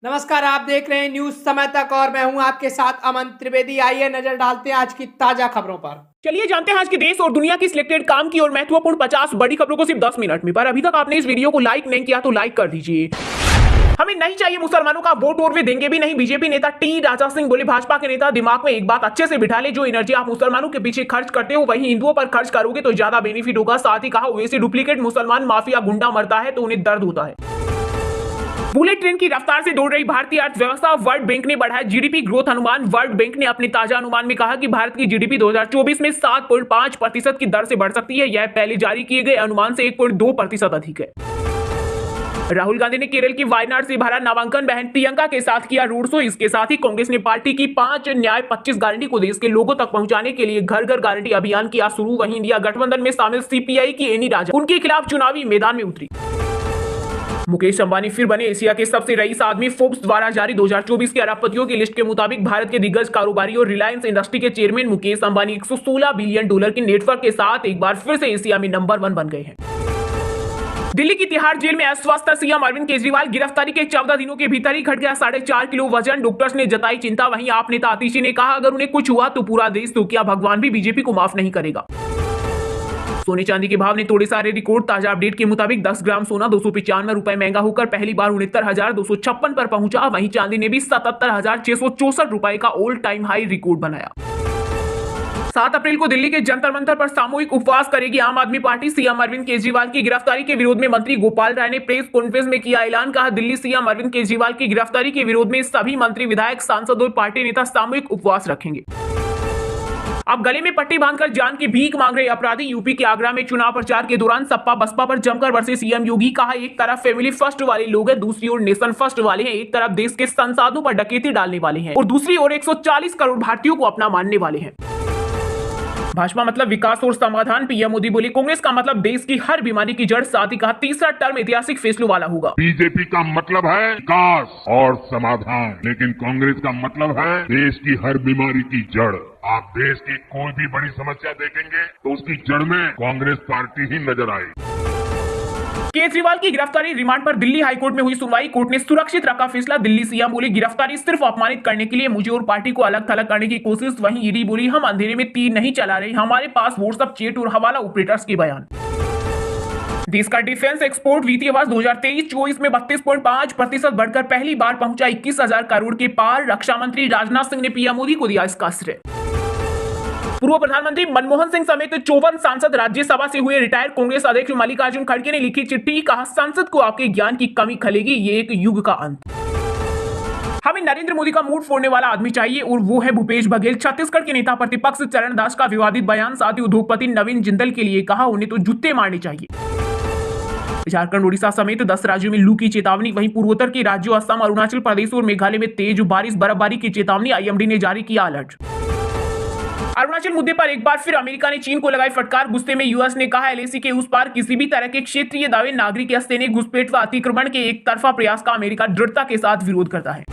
नमस्कार, आप देख रहे हैं न्यूज समय तक और मैं हूं आपके साथ अमन त्रिवेदी। आइए नजर डालते हैं आज की ताजा खबरों पर। चलिए जानते हैं आज के देश और दुनिया की सिलेक्टेड काम की और महत्वपूर्ण 50 बड़ी खबरों को सिर्फ 10 मिनट में। पर अभी तक आपने इस वीडियो को लाइक नहीं किया तो लाइक कर दीजिए। हमें नहीं चाहिए मुसलमानों का वोट और वे देंगे भी नहीं। बीजेपी नेता टी राजा सिंह बोले, भाजपा के नेता दिमाग में एक बात अच्छे से बिठा ले, जो एनर्जी आप मुसलमानों के पीछे खर्च करते हो वही हिंदुओं पर खर्च करोगे तो ज्यादा बेनिफिट होगा। साथ ही कहा, वैसे डुप्लीकेट मुसलमान माफिया गुंडा मरता है तो उन्हें दर्द होता है। बुलेट ट्रेन की रफ्तार से दौड़ रही भारतीय अर्थव्यवस्था, वर्ल्ड बैंक ने बढ़ाया जीडीपी ग्रोथ अनुमान। वर्ल्ड बैंक ने अपने ताजा अनुमान में कहा कि भारत की जीडीपी 2024 में 7.5% की दर से बढ़ सकती है। यह पहले जारी किए गए अनुमान से 1.2% अधिक है। राहुल गांधी ने केरल की वायनाड से भरा नामांकन, बहन प्रियंका के साथ किया रोड शो। इसके साथ ही कांग्रेस ने पार्टी की 5 न्याय 25 गारंटी को देश के लोगों तक पहुंचाने के लिए घर घर गारंटी अभियान किया शुरू। वहीं इंडिया गठबंधन में शामिल सीपीआई की एनी राजा उनके खिलाफ चुनावी मैदान में उतरी। मुकेश अंबानी फिर बने एशिया के सबसे रईस आदमी। फोर्ब्स द्वारा जारी 2024 के अरबपतियों की लिस्ट के मुताबिक भारत के दिग्गज कारोबारी और रिलायंस इंडस्ट्री के chairman Mukesh Ambani 116 billion dollar के नेटवर्क के साथ एक बार फिर से एशिया में नंबर 1 बन गए हैं। दिल्ली की तिहाड़ जेल में अस्वस्थ सीएम अरविंद केजरीवाल, गिरफ्तारी के 14 दिनों के भीतर ही घट गया 4.5 किलो वजन। डॉक्टर्स ने जताई चिंता। वहीं आप नेता आतिशी ने कहा, अगर उन्हें कुछ हुआ तो पूरा देश, तो क्या भगवान भी बीजेपी को माफ नहीं करेगा। सोने चांदी के भाव ने तोड़े सारे रिकॉर्ड। ताजा अपडेट के मुताबिक 10 ग्राम सोना 295 रुपए महंगा होकर पहली बार 69,256 पर पहुंचा। वहीं चांदी ने भी 77,664 रुपए का ऑल टाइम हाई रिकॉर्ड बनाया। 7 अप्रैल को दिल्ली के जंतर मंतर पर सामूहिक उपवास करेगी आम आदमी पार्टी। सीएम अरविंद केजरीवाल की गिरफ्तारी के विरोध में मंत्री गोपाल राय ने प्रेस कॉन्फ्रेंस में किया ऐलान। कहा, दिल्ली सीएम अरविंद केजरीवाल की गिरफ्तारी के विरोध में सभी मंत्री, विधायक, सांसद और पार्टी नेता सामूहिक उपवास रखेंगे। अब गले में पट्टी बांधकर जान की भीख मांग रहे अपराधी। यूपी के आगरा में चुनाव प्रचार के दौरान सपा बसपा पर जमकर बरसे सीएम योगी। कहा, एक तरफ फैमिली फर्स्ट वाले लोग हैं, दूसरी ओर नेशन फर्स्ट वाले हैं। एक तरफ देश के संसाधनों पर डकैती डालने वाले हैं और दूसरी ओर 140 करोड़ भारतीयों को अपना मानने वाले हैं। भाजपा मतलब विकास और समाधान, पीएम मोदी बोले, कांग्रेस का मतलब देश की हर बीमारी की जड़। साथ ही कहा, तीसरा टर्म ऐतिहासिक फैसलों वाला होगा। बीजेपी का मतलब है विकास और समाधान, लेकिन कांग्रेस का मतलब है देश की हर बीमारी की जड़। आप देश की कोई भी बड़ी समस्या देखेंगे तो उसकी जड़ में कांग्रेस पार्टी ही नजर आएगी। केजरीवाल की गिरफ्तारी रिमांड पर दिल्ली हाईकोर्ट में हुई सुनवाई। कोर्ट ने सुरक्षित रखा फैसला। दिल्ली सीएम बोले, गिरफ्तारी सिर्फ अपमानित करने के लिए, मुझे और पार्टी को अलग थलग करने की कोशिश। वहीं ईडी बोली, हम अंधेरे में तीर नहीं चला रहे, हमारे पास व्हाट्सएप चैट और हवाला ऑपरेटर्स के बयान। देश का डिफेंस एक्सपोर्ट वित्तीय वर्ष 2023-24 में 32.5% बढ़कर पहली बार पहुंचा 21,000 करोड़ के पार। रक्षा मंत्री राजनाथ सिंह ने पीएम मोदी को दिया इसका श्रेय। पूर्व प्रधानमंत्री मनमोहन सिंह समेत 54 सांसद राज्यसभा से हुए रिटायर। कांग्रेस अध्यक्ष मल्लिकार्जुन खड़गे ने लिखी चिट्ठी। कहा, संसद को आपके ज्ञान की कमी खलेगी, ये एक युग का अंत। हमें नरेंद्र मोदी का मूड फोड़ने वाला आदमी चाहिए और वो है भूपेश बघेल। छत्तीसगढ़ के नेता प्रतिपक्ष चरण दास का विवादित बयान। साथ ही उद्योगपति नवीन जिंदल के लिए कहा, उन्हें तो जूते मारने चाहिए। झारखंड, उड़ीसा समेत 10 राज्यों में लू की चेतावनी। वहीं पूर्वोत्तर के राज्यों असम, अरुणाचल प्रदेश और मेघालय में तेज बारिश बर्फबारी की चेतावनी। आईएमडी ने जारी किया अलर्ट। अरुणाचल मुद्दे पर एक बार फिर अमेरिका ने चीन को लगाई फटकार। गुस्से में यूएस ने कहा, एलएसी के उस पार किसी भी तरह के क्षेत्रीय दावे, नागरिक या सैनिक घुसपैठ व अतिक्रमण के एक तरफा प्रयास का अमेरिका दृढ़ता के साथ विरोध करता है।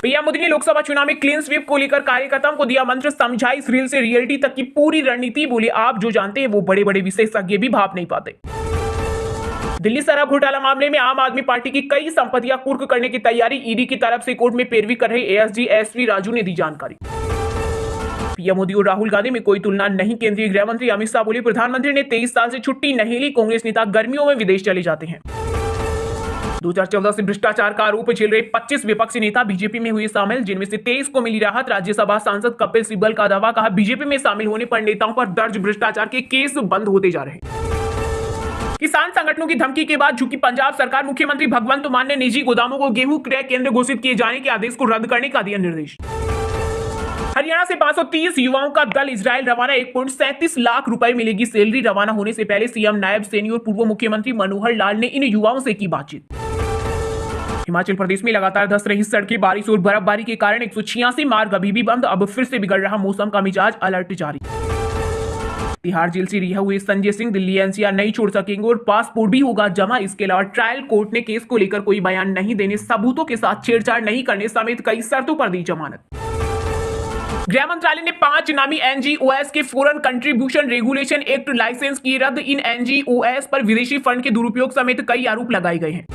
पीएम मोदी ने लोकसभा चुनाव में क्लीन स्वीप को लेकर कार्यकर्ताओं को दिया मंत्र। समझाई रील से रियलिटी तक की पूरी रणनीति। बोले, आप जो जानते हैं वो बड़े बड़े विशेषज्ञ भी भाप नहीं पाते। दिल्ली शराब घोटाला मामले में आम आदमी पार्टी की कई संपत्तियां कुर्क करने की तैयारी। ईडी की तरफ से कोर्ट में पैरवी कर रहे एएसजी एसवी राजू ने दी जानकारी। पीएम मोदी और राहुल गांधी में कोई तुलना नहीं। केंद्रीय गृह मंत्री अमित शाह बोले, प्रधानमंत्री ने 23 साल से छुट्टी नहीं ली, कांग्रेस नेता गर्मियों में विदेश चले जाते हैं। 2014 से भ्रष्टाचार का आरोप झेल रहे 25 विपक्षी नेता बीजेपी में हुए शामिल, जिनमें से 23 को मिली राहत। राज्यसभा सांसद कपिल सिब्बल का दावा। कहा, बीजेपी में शामिल होने पर नेताओं पर दर्ज भ्रष्टाचार के केस बंद होते जा रहे हैं। किसान संगठनों की धमकी के बाद झुकी पंजाब सरकार। मुख्यमंत्री भगवंत मान ने निजी गोदामों को गेहूं क्रय केंद्र घोषित किए जाने के आदेश को रद्द करने का दिया निर्देश। हरियाणा से 530 युवाओं का दल इजराइल रवाना। 1.37 लाख रुपए मिलेगी सैलरी। रवाना होने से पहले सीएम नायब सैनी और पूर्व मुख्यमंत्री मनोहर लाल ने इन युवाओं से की बातचीत। हिमाचल प्रदेश में लगातार धंस रही सड़कें। बारिश और बर्फबारी के कारण 186 मार्ग अभी भी बंद। अब फिर से बिगड़ रहा मौसम का मिजाज, अलर्ट जारी। तिहाड़ जेल से रिहा हुए संजय सिंह दिल्ली एनसीआर नहीं छोड़ सकेंगे और पासपोर्ट भी होगा जमा। इसके अलावा ट्रायल कोर्ट ने केस को लेकर कोई बयान नहीं देने, सबूतों के साथ छेड़छाड़ नहीं करने समेत कई शर्तों पर दी जमानत। गृह मंत्रालय ने 5 नामी एनजीओएस के foreign contribution regulation act licence की रद्द। इन एनजीओएस पर विदेशी फंड के दुरुपयोग समेत कई आरोप लगाए गए हैं।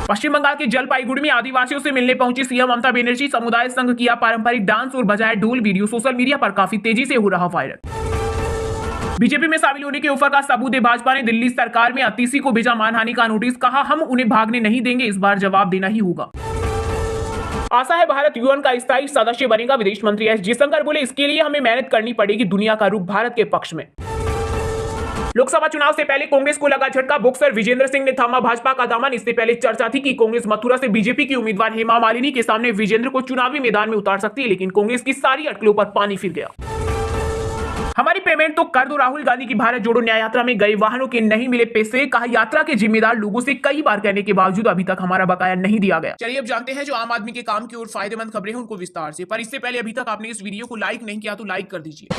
पश्चिम बंगाल के जलपाईगुड़ी में आदिवासियों से मिलने पहुंची सीएम ममता बनर्जी, समुदाय संघ किया पारंपरिक डांस और बजाया ढोल। वीडियो सोशल मीडिया पर काफी तेजी से हो रहा वायरल। बीजेपी में शामिल होने के ऑफर का सबूत दे भाजपा ने दिल्ली सरकार में अतीसी को भेजा मानहानि का नोटिस, कहा हम उन्हें भागने नहीं देंगे, इस बार जवाब देना ही होगा। आशा है भारत यूएन का स्थायी सदस्य बनेगा, विदेश मंत्री एस जयशंकर बोले इसके लिए हमें मेहनत करनी पड़ेगी, दुनिया का रुख भारत के पक्ष में। लोकसभा चुनाव से पहले कांग्रेस को लगा झटका, बॉक्सर विजेंद्र सिंह ने थामा भाजपा का दामन। इससे पहले चर्चा थी कि कांग्रेस मथुरा से बीजेपी की उम्मीदवार हेमा मालिनी के सामने विजेंद्र को चुनावी मैदान में उतार सकती है, लेकिन कांग्रेस की सारी अटकलों पर पानी फिर गया। हमारी पेमेंट तो कर दो, राहुल गांधी की भारत जोड़ो न्याय यात्रा में गए वाहनों के नहीं मिले पैसे, कहा यात्रा के जिम्मेदार लोगों से कई बार कहने के बावजूद अभी तक हमारा बकाया नहीं दिया गया। चलिए अब जानते हैं जो आम आदमी के काम की और फायदेमंद खबरें हैं उनको विस्तार से, पर इससे पहले अभी तक आपने इस वीडियो को लाइक नहीं किया तो लाइक कर दीजिए।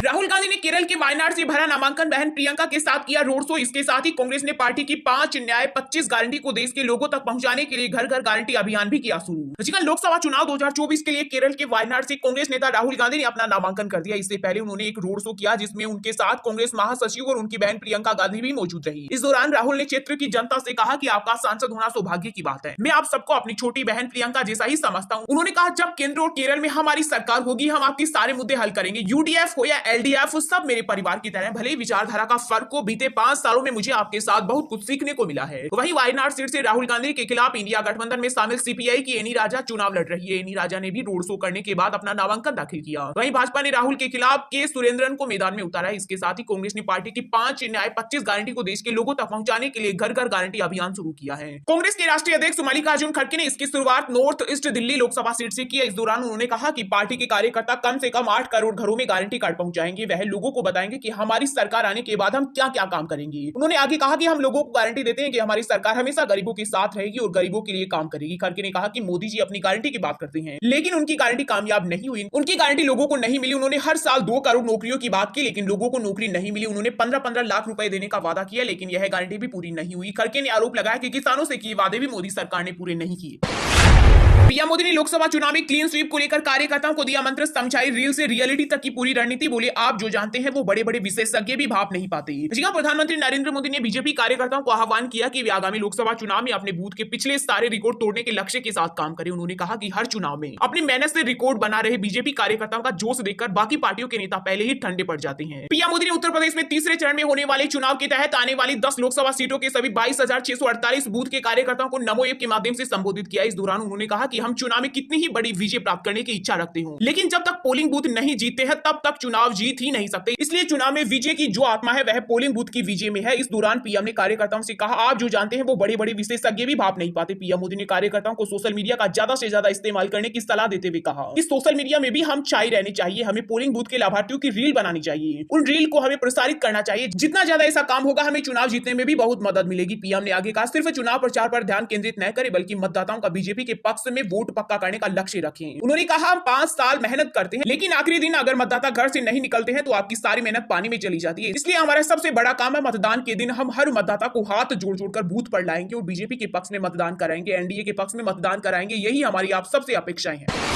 राहुल गांधी ने केरल के वायनाड से भरा नामांकन, बहन प्रियंका के साथ किया रोड शो। इसके साथ ही कांग्रेस ने पार्टी की 5 न्याय 25 गारंटी को देश के लोगों तक पहुंचाने के लिए घर घर गारंटी अभियान भी किया शुरू। लोकसभा चुनाव 2024 के लिए केरल के वायनाड से कांग्रेस नेता राहुल गांधी ने अपना नामांकन कर दिया। इससे पहले उन्होंने एक रोड शो किया जिसमें उनके साथ कांग्रेस महासचिव और उनकी बहन प्रियंका गांधी भी मौजूद रही। इस दौरान राहुल ने क्षेत्र की जनता से कहा कि आपका सांसद होना सौभाग्य की बात है, मैं आप सबको अपनी छोटी बहन प्रियंका जैसा ही समझता हूं। उन्होंने कहा जब केंद्र और केरल में हमारी सरकार होगी हम आपके सारे मुद्दे हल करेंगे, यूडीएफ हो या एलडीएफ सब मेरे परिवार की तरह, भले ही विचारधारा का फर्क हो। बीते 5 सालों में मुझे आपके साथ बहुत कुछ सीखने को मिला है। वहीं वायनाड सीट से राहुल गांधी के खिलाफ इंडिया गठबंधन में शामिल सीपीआई की एनी राजा चुनाव लड़ रही है। एनी राजा ने भी रोड शो करने के बाद अपना नामांकन दाखिल किया। वहीं भाजपा ने राहुल के खिलाफ के सुरेंद्रन को मैदान में उतारा। इसके साथ ही कांग्रेस ने पार्टी की 5 न्याय 25 गारंटी को देश के लोगों तक पहुंचाने के लिए घर घर गारंटी अभियान शुरू किया है। कांग्रेस के राष्ट्रीय अध्यक्ष मल्लिकार्जुन खड़गे ने इसकी शुरुआत north east Delhi Lok Sabha seat से किया। इस दौरान उन्होंने कहा कि पार्टी के कार्यकर्ता कम से कम 8 करोड़ घरों में गारंटी कार्ड पहुंचाएंगे। वह लोगों को बताएंगे कि हमारी सरकार आने के बाद हम क्या क्या काम करेंगे। उन्होंने आगे कहा कि हम लोगों को गारंटी देते हैं कि हमारी सरकार हमेशा गरीबों के साथ रहेगी और गरीबों के लिए काम करेगी। खड़गे ने कहा कि मोदी जी अपनी गारंटी की बात करते हैं लेकिन उनकी गारंटी कामयाब नहीं हुई, उनकी गारंटी लोगों को नहीं मिली। उन्होंने हर साल 2 करोड़ नौकरियों की बात की लेकिन लोगों को नौकरी नहीं मिली। उन्होंने 15-15 लाख रुपए देने का वादा किया लेकिन यह गारंटी भी पूरी नहीं हुई। खड़गे ने आरोप लगाया कि किसानों से किए वादे भी मोदी सरकार ने पूरे नहीं किए। पीएम मोदी ने लोकसभा चुनाव में क्लीन स्वीप को लेकर कार्यकर्ताओं को दिया मंत्र, समझाई रील से रियलिटी तक की पूरी रणनीति। बोले आप जो जानते हैं वो बड़े बड़े विशेषज्ञ भी भाप नहीं पाते। प्रधानमंत्री नरेंद्र मोदी ने बीजेपी कार्यकर्ताओं को आह्वान किया कि वे आगामी लोकसभा चुनाव में अपने बूथ के पिछले सारे रिकॉर्ड तोड़ने के लक्ष्य के साथ काम करें। उन्होंने कहा कि हर चुनाव में अपनी मेहनत से रिकॉर्ड बना रहे बीजेपी कार्यकर्ताओं का जोश देखकर बाकी पार्टियों के नेता पहले ही ठंडे पड़ जाते हैं। पीएम मोदी ने उत्तर प्रदेश में तीसरे चरण में होने वाले चुनाव के तहत आने वाली 10 लोकसभा सीटों के सभी 22,648 बूथ के कार्यकर्ताओं को नमो ऐप के माध्यम से संबोधित किया। इस दौरान उन्होंने कहा कि हम चुनाव में कितनी ही बड़ी विजय प्राप्त करने की इच्छा रखते हो लेकिन जब तक पोलिंग बूथ नहीं जीतते हैं तब तक चुनाव जीत ही नहीं सकते। इसलिए चुनाव में विजय की जो आत्मा है वह पोलिंग बूथ की विजय में है। इस दौरान पीएम ने कार्यकर्ताओं से कहा आप जो जानते हैं वो बड़े बड़े विशेषज्ञ भी भाप नहीं पाते। पीएम मोदी ने कार्यकर्ताओं को सोशल मीडिया का ज्यादा से ज्यादा इस्तेमाल करने की सलाह देते हुए कहा इस सोशल मीडिया में भी हम छाई रहने चाहिए, हमें पोलिंग बूथ के लाभार्थियों की रील बनानी चाहिए, उन रील को हमें प्रसारित करना चाहिए। जितना ज्यादा ऐसा काम होगा हमें चुनाव जीतने में भी बहुत मदद मिलेगी। पीएम ने आगे कहा सिर्फ चुनाव प्रचार पर ध्यान केंद्रित न करें बल्कि मतदाताओं का बीजेपी के पक्ष में वोट पक्का करने का लक्ष्य रखें। उन्होंने कहा हम 5 साल मेहनत करते हैं लेकिन आखिरी दिन अगर मतदाता घर से नहीं निकलते हैं तो आपकी सारी मेहनत पानी में चली जाती है। इसलिए हमारा सबसे बड़ा काम है मतदान के दिन हम हर मतदाता को हाथ जोड़ जोड़कर बूथ पर लाएंगे और बीजेपी के पक्ष में मतदान कराएंगे, एनडीए के पक्ष में मतदान कराएंगे। यही हमारी आप सबसे अपेक्षाएं हैं।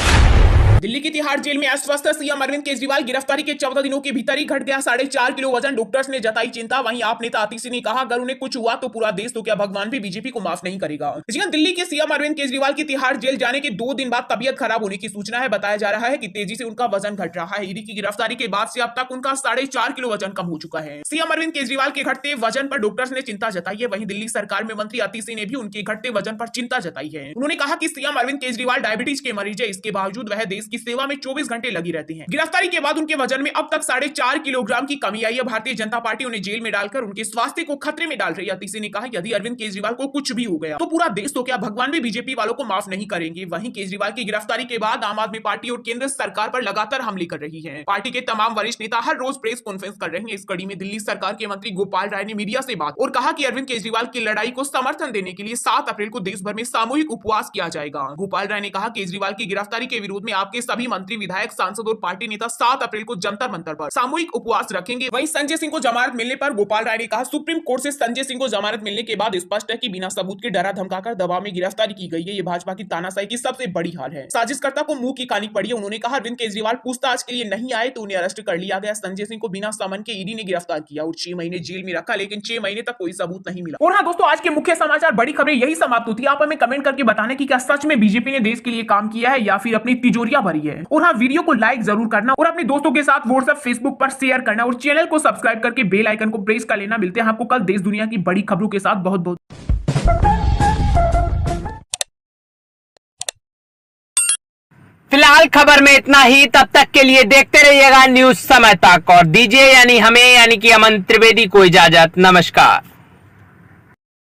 दिल्ली की तिहाड़ जेल में अस्वस्थ सीएम अरविंद केजरीवाल, गिरफ्तारी के 14 दिनों के भीतर ही घट गया 4.5 किलो वजन, डॉक्टर्स ने जताई चिंता। वहीं आप नेता आतिशी ने कहा अगर उन्हें कुछ हुआ तो पूरा देश तो क्या भगवान भी बीजेपी को माफ नहीं करेगा। दिल्ली के सीएम अरविंद केजरीवाल की तिहाड़ जेल जाने के 2 दिन बाद तबियत खराब होने की सूचना है। बताया जा रहा है कि तेजी से उनका वजन घट रहा है। ईडी की गिरफ्तारी के बाद से अब तक उनका 4.5 किलो वजन कम हो चुका है। सीएम अरविंद केजरीवाल के घटते वजन पर डॉक्टर्स ने चिंता जताई है। वहीं दिल्ली सरकार में मंत्री आतिशी ने भी उनके घटते वजन पर चिंता जताई है। उन्होंने कहा कि सीएम अरविंद केजरीवाल डायबिटीज के मरीज है, इसके बावजूद वह देश की सेवा में 24 घंटे लगी रहती हैं। गिरफ्तारी के बाद उनके वजन में अब तक 4.5 किलोग्राम की कमी आई है। भारतीय जनता पार्टी उन्हें जेल में डालकर उनके स्वास्थ्य को खतरे में डाल रही है। आतिशी ने कहा यदि अरविंद केजरीवाल को कुछ भी हो गया तो पूरा देश तो क्या भगवान भी बीजेपी वालों को माफ नहीं करेंगे। वहीं केजरीवाल की गिरफ्तारी के बाद आम आदमी पार्टी और केंद्र सरकार पर लगातार हमले कर रही है। पार्टी के तमाम वरिष्ठ नेता हर रोज प्रेस कॉन्फ्रेंस कर रहे हैं। इस कड़ी में दिल्ली सरकार के मंत्री गोपाल राय ने मीडिया से बात और कहा कि अरविंद केजरीवाल की लड़ाई को समर्थन देने के लिए 7 अप्रैल को देश भर में सामूहिक उपवास किया जाएगा। गोपाल राय ने कहा केजरीवाल की गिरफ्तारी के विरोध में आपके के सभी मंत्री, विधायक, सांसद और पार्टी नेता 7 अप्रैल को जंतर मंतर पर सामूहिक उपवास रखेंगे। वहीं संजय सिंह को जमानत मिलने पर गोपाल राय ने कहा, सुप्रीम कोर्ट से संजय सिंह को जमानत मिलने के बाद स्पष्ट है कि बिना सबूत के डरा धमकाकर दबाव में गिरफ्तारी की गई है। ये भाजपा की तानाशाही की सबसे बड़ी हाल है। साजिशकर्ता को मुंह की खानी पड़ी है। उन्होंने कहा, अरविंद केजरीवाल पूछताछ के लिए नहीं आए तो उन्हें अरेस्ट कर लिया गया। संजय सिंह को बिना समन के ईडी ने गिरफ्तार किया और 6 महीने जेल में रखा, लेकिन 6 महीने तक कोई सबूत नहीं मिला। और हाँ दोस्तों, आज के मुख्य समाचार, बड़ी खबरें यही समाप्त होती है। आप हमें कमेंट करके बताना कि क्या सच में बीजेपी ने देश के लिए काम किया है या फिर अपनी तिजोरियां भरी है। और हाँ, वीडियो को लाइक जरूर करना और अपने दोस्तों के साथ व्हाट्सएप, फेसबुक पर शेयर करना और चैनल को सब्सक्राइब करके बेल आइकन को प्रेस कर लेना। मिलते हैं आपको कल देश दुनिया की बड़ी खबरों के साथ। बहुत बहुत फिलहाल खबर में इतना ही। तब तक के लिए देखते रहिएगा न्यूज समय तक और दीजिए यानी हमें यानी कि अमन त्रिवेदी को इजाजत। नमस्कार।